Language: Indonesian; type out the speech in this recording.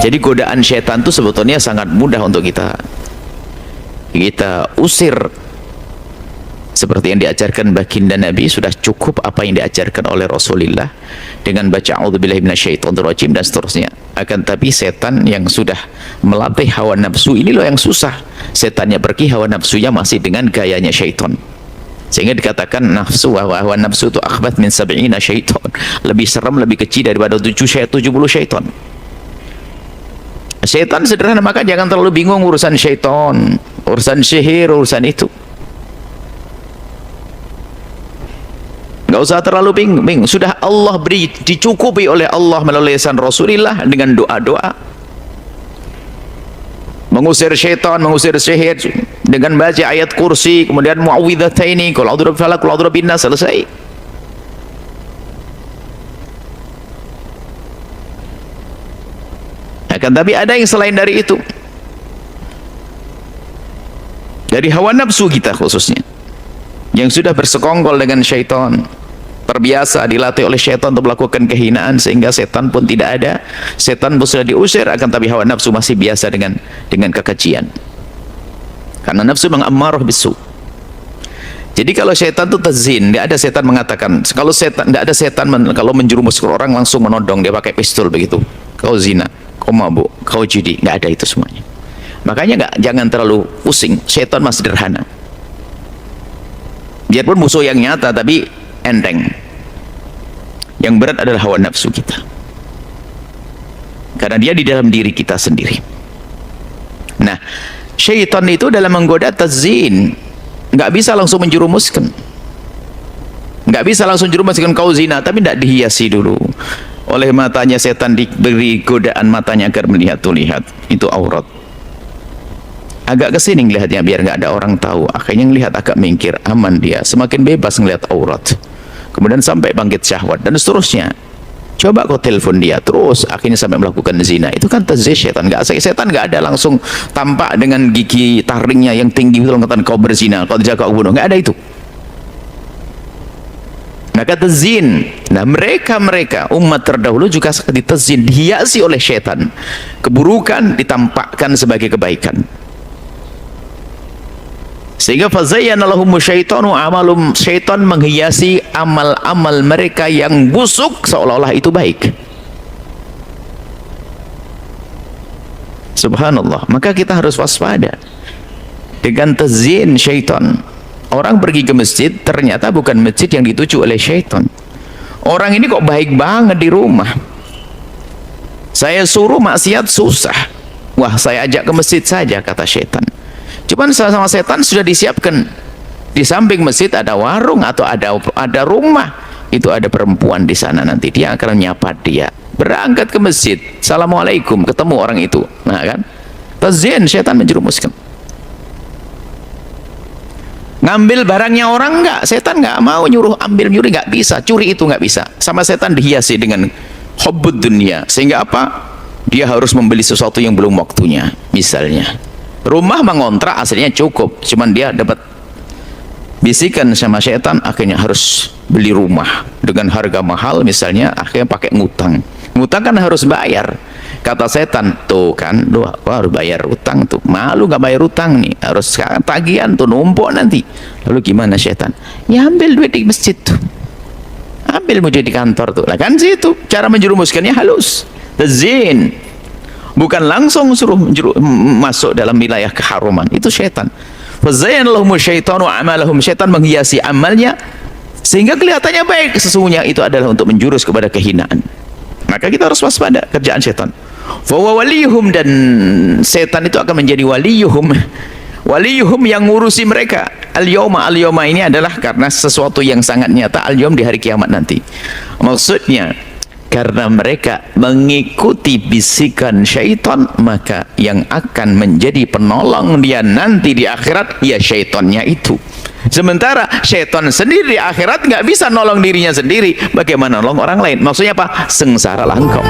Jadi godaan syaitan itu sebetulnya sangat mudah untuk kita usir. Seperti yang diajarkan baginda Nabi, sudah cukup apa yang diajarkan oleh Rasulullah dengan baca a'udzubillahi minasyaitonirrajim dan seterusnya. Akan tapi setan yang sudah melatih hawa nafsu ini loh yang susah. Setannya pergi, hawa nafsunya masih dengan gayanya syaitan. Sehingga dikatakan nafsu, hawa nafsu itu akhbath min sab'ina syaitan. Lebih serem, lebih kecil daripada 70 syaitan. Syaitan sederhana, maka jangan terlalu bingung urusan syaitan, urusan sihir, urusan itu. Nggak usah terlalu bingung. Sudah Allah beri, dicukupi oleh Allah melalui lisan Rasulullah dengan doa-doa mengusir syaitan, mengusir sihir dengan baca ayat kursi, kemudian muawwidhataini, qul a'udzu birabbil falaq, qul a'udzu birabbin nas, selesai. Akan tapi ada yang selain dari itu, dari hawa nafsu kita khususnya, yang sudah bersekongkol dengan syaitan, terbiasa dilatih oleh syaitan untuk melakukan kehinaan, sehingga setan pun tidak ada, setan pun sudah diusir, akan tapi hawa nafsu masih biasa dengan kekejian, karena nafsu mengammarah bisu. Jadi kalau syaitan itu tazin, tidak ada setan mengatakan, kalau setan, tidak ada setan kalau menjerumuskan orang langsung menodong dia pakai pistol begitu, kau zina, kau mabuk, kau judi, nggak ada itu semuanya. Makanya jangan terlalu pusing, syaitan masih sederhana. Biarpun musuh yang nyata, tapi enteng. Yang berat adalah hawa nafsu kita, karena dia di dalam diri kita sendiri. Nah, syaitan itu dalam menggoda tazin, nggak bisa langsung menjerumuskan, nggak bisa langsung jerumuskan kau zina, tapi tidak dihiasi dulu oleh matanya. Setan diberi godaan matanya agar melihat, tuh lihat, itu aurat. Agak kesini ngelihatnya biar nggak ada orang tahu, akhirnya ngelihat agak mingkir, aman dia, semakin bebas ngelihat aurat, kemudian sampai bangkit syahwat dan seterusnya. Coba kau telepon dia terus, akhirnya sampai melakukan zina. Itu kan tazis syaitan. Setan nggak ada langsung tampak dengan gigi taringnya yang tinggi itu mengatakan kau berzina, kau jaga kau bunuh, nggak ada itu. Nah, kata zin, nah mereka umat terdahulu juga seperti tazin, dihiasi oleh syaitan. Keburukan ditampakkan sebagai kebaikan, sehingga fazayyana lahumu syaitanu amalum, syaitan menghiasi amal-amal mereka yang busuk seolah-olah itu baik. Subhanallah. Maka kita harus waspada dengan tazyin syaitan. Orang pergi ke masjid, ternyata bukan masjid yang dituju oleh syaitan. Orang ini kok baik banget di rumah, saya suruh maksiat susah, wah saya ajak ke masjid saja, kata syaitan. Cuman sama setan sudah disiapkan di samping masjid ada warung atau ada rumah, itu ada perempuan di sana, nanti dia akan menyapa dia. Berangkat ke masjid, assalamualaikum, ketemu orang itu. Nah kan, tazyin, syaitan menjerumuskan. Ngambil barangnya orang enggak, setan enggak mau nyuruh ambil nyuri, enggak bisa, curi itu enggak bisa. Sama setan dihiasi dengan hubbud dunia, sehingga apa? Dia harus membeli sesuatu yang belum waktunya. Misalnya rumah mengontrak aslinya cukup, cuman dia dapat bisikan sama setan, akhirnya harus beli rumah dengan harga mahal, misalnya akhirnya pakai ngutang. Ngutang kan harus bayar. Kata setan, tuh kan, lu harus bayar utang tuh, malu nggak bayar utang nih, harus tagihan tuh, numpuk nanti. Lalu gimana setan? Ya ambil duit di masjid tuh, ambil duit di kantor tuh, lah kan situ cara menjerumuskannya halus, tazyin. Bukan langsung suruh masuk dalam wilayah keharuman, itu syaitan. Fazayyana lahumu syaitanu amalahum, syaitan menghiasi amalnya sehingga kelihatannya baik, sesungguhnya itu adalah untuk menjurus kepada kehinaan. Maka kita harus waspada kerjaan syaitan. Fahuwa waliyuhum, dan setan itu akan menjadi waliyuhum, waliyuhum yang ngurusi mereka. Al-yawma, al-yawma ini adalah karena sesuatu yang sangat nyata, al-yawm di hari kiamat nanti. Maksudnya karena mereka mengikuti bisikan syaitan, maka yang akan menjadi penolong dia nanti di akhirat ya syaitannya itu. Sementara syaitan sendiri di akhirat nggak bisa nolong dirinya sendiri, bagaimana nolong orang lain? Maksudnya apa? Sengsaralah engkau.